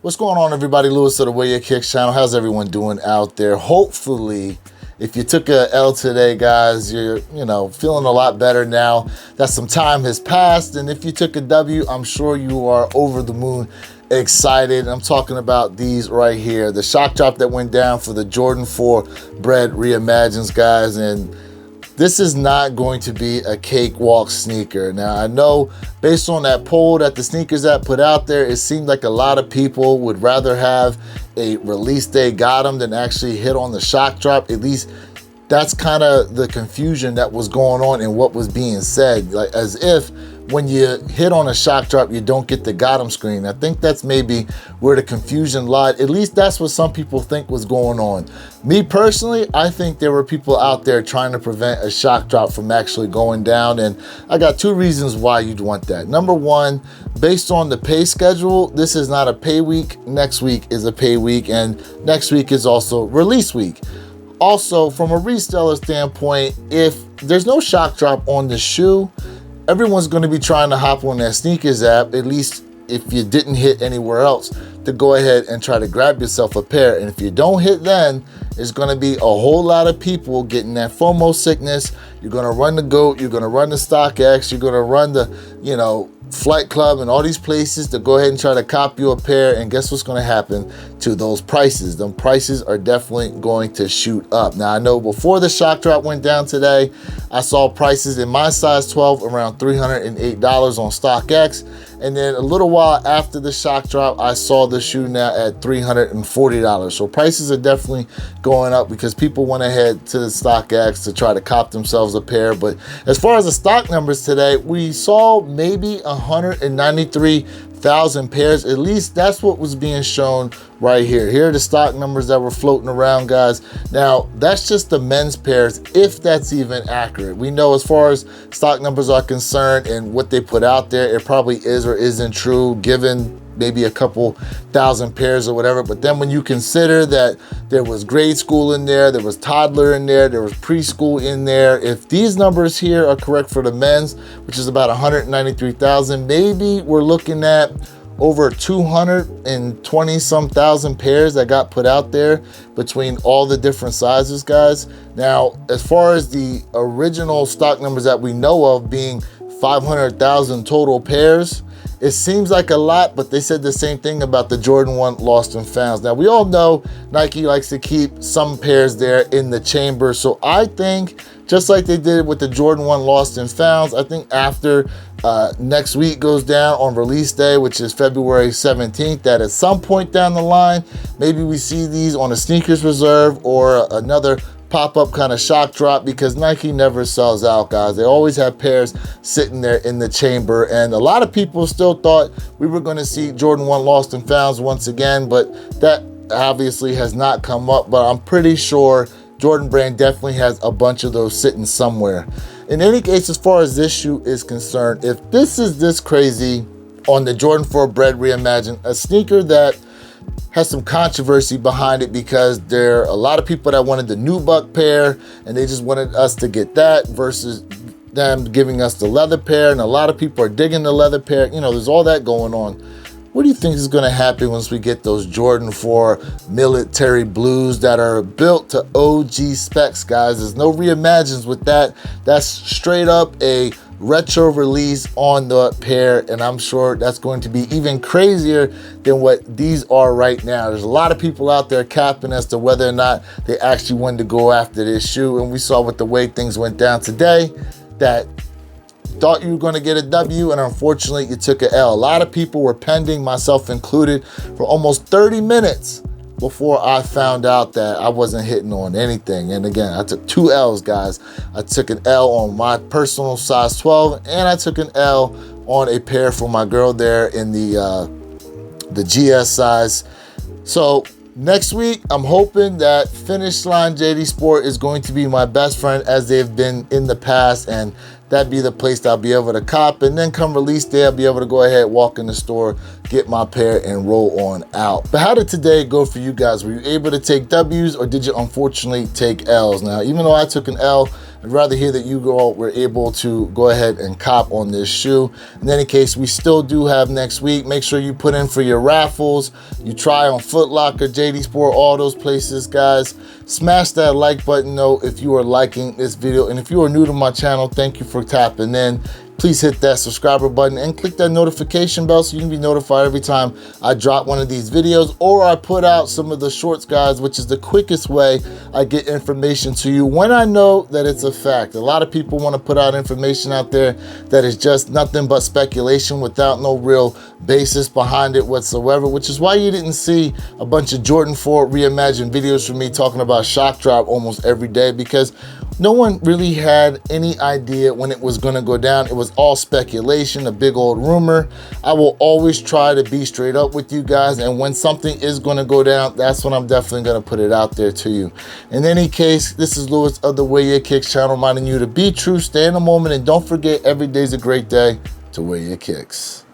What's going on, everybody? Lewis of the Way Your Kicks channel. How's everyone doing out there? Hopefully, if you took a L today, guys, you're feeling a lot better now that some time has passed. And if you took a W, I'm sure you are over the moon excited. I'm talking about these right here, the shock drop that went down for the Jordan 4 Bred Reimagines, guys. And this is not going to be a cakewalk sneaker. Now, I know based on that poll that the Sneakers app put out there, it seemed like a lot of people would rather have a release day got them than actually hit on the shock drop. At least that's kind of the confusion that was going on and what was being said, like as if when you hit on a shock drop, you don't get the got 'em screen. I think that's maybe where the confusion lied. At least that's what some people think was going on. Me personally, I think there were people out there trying to prevent a shock drop from actually going down. And I got two reasons why you'd want that. Number one, based on the pay schedule, this is not a pay week. Next week is a pay week, and next week is also release week. Also, from a reseller standpoint, if there's no shock drop on the shoe, everyone's going to be trying to hop on that Sneakers app, at least if you didn't hit anywhere else, to go ahead and try to grab yourself a pair. And if you don't hit then, it's going to be a whole lot of people getting that FOMO sickness. You're going to run the GOAT, you're going to run the StockX, you're going to run the, Flight Club and all these places to go ahead and try to cop you a pair. And guess what's going to happen to those prices? Them prices are definitely going to shoot up. Now, I know before the shock drop went down today, I saw prices in my size 12 around $308 on StockX. And then a little while after the shock drop, I saw the shoe now at $340. So prices are definitely going up because people went ahead to the StockX to try to cop themselves a pair. But as far as the stock numbers today, we saw maybe 193,000 pairs. At least that's what was being shown right here. Here are the stock numbers that were floating around, guys. Now, that's just the men's pairs, if that's even accurate. We know as far as stock numbers are concerned and what they put out there, it probably is or isn't true, given maybe a couple thousand pairs or whatever. But then when you consider that there was grade school in there was toddler in there was preschool in there, if these numbers here are correct for the men's, which is about 193,000, maybe we're looking at over 220 some thousand pairs that got put out there between all the different sizes, guys. Now, as far as the original stock numbers that we know of being 500,000 total pairs, it seems like a lot, but they said the same thing about the Jordan 1 Lost and Founds. Now, we all know Nike likes to keep some pairs there in the chamber. So I think, just like they did with the Jordan 1 Lost and Founds, I think after next week goes down on release day, which is February 17th, that at some point down the line, maybe we see these on a Sneakers Reserve or another pop-up kind of shock drop, because Nike never sells out, guys. They always have pairs sitting there in the chamber, and a lot of people still thought we were going to see Jordan 1 Lost and Founds once again, but that obviously has not come up. But I'm pretty sure Jordan Brand definitely has a bunch of those sitting somewhere. In any case, as far as this shoe is concerned, if this is this crazy on the Jordan 4 Bred Reimagine, a sneaker that has some controversy behind it because there are a lot of people that wanted the nubuck pair and they just wanted us to get that versus them giving us the leather pair, and a lot of people are digging the leather pair. There's all that going on. What do you think is going to happen once we get those Jordan 4 military blues that are built to OG specs, guys? There's no reimagines with that. That's straight up a retro release on the pair, and I'm sure that's going to be even crazier than what these are right now. There's a lot of people out there capping as to whether or not they actually wanted to go after this shoe, and we saw with the way things went down today that thought you were going to get a W, and unfortunately you took an L. A lot of people were pending, myself included, for almost 30 minutes before I found out that I wasn't hitting on anything. And again, I took 2 L's, guys. I took an L on my personal size 12, and I took an L on a pair for my girl there in the GS size. So next week, I'm hoping that Finish Line JD Sport is going to be my best friend as they've been in the past, and that'd be the place that I'll be able to cop. And then come release day, I'll be able to go ahead, walk in the store, get my pair, and roll on out. But how did today go for you guys? Were you able to take W's, or did you unfortunately take L's? Now, even though I took an L, I'd rather hear that you all were able to go ahead and cop on this shoe. In any case, we still do have next week. Make sure you put in for your raffles. You try on Foot Locker, JD Sport, all those places, guys. Smash that like button though if you are liking this video. And if you are new to my channel, thank you for tapping in. Please hit that subscriber button and click that notification bell so you can be notified every time I drop one of these videos or I put out some of the shorts, guys, which is the quickest way I get information to you when I know that it's a fact. A lot of people want to put out information out there that is just nothing but speculation without no real basis behind it whatsoever, which is why you didn't see a bunch of Jordan 4 Reimagined videos from me talking about shock drop almost every day, because no one really had any idea when it was going to go down. It was all speculation, a big old rumor. I will always try to be straight up with you guys, and when something is going to go down, that's when I'm definitely going to put it out there to you. In any case, this is Lewis of the Wear Your Kicks channel, reminding you to be true, stay in the moment, and don't forget, every day's a great day to wear your kicks.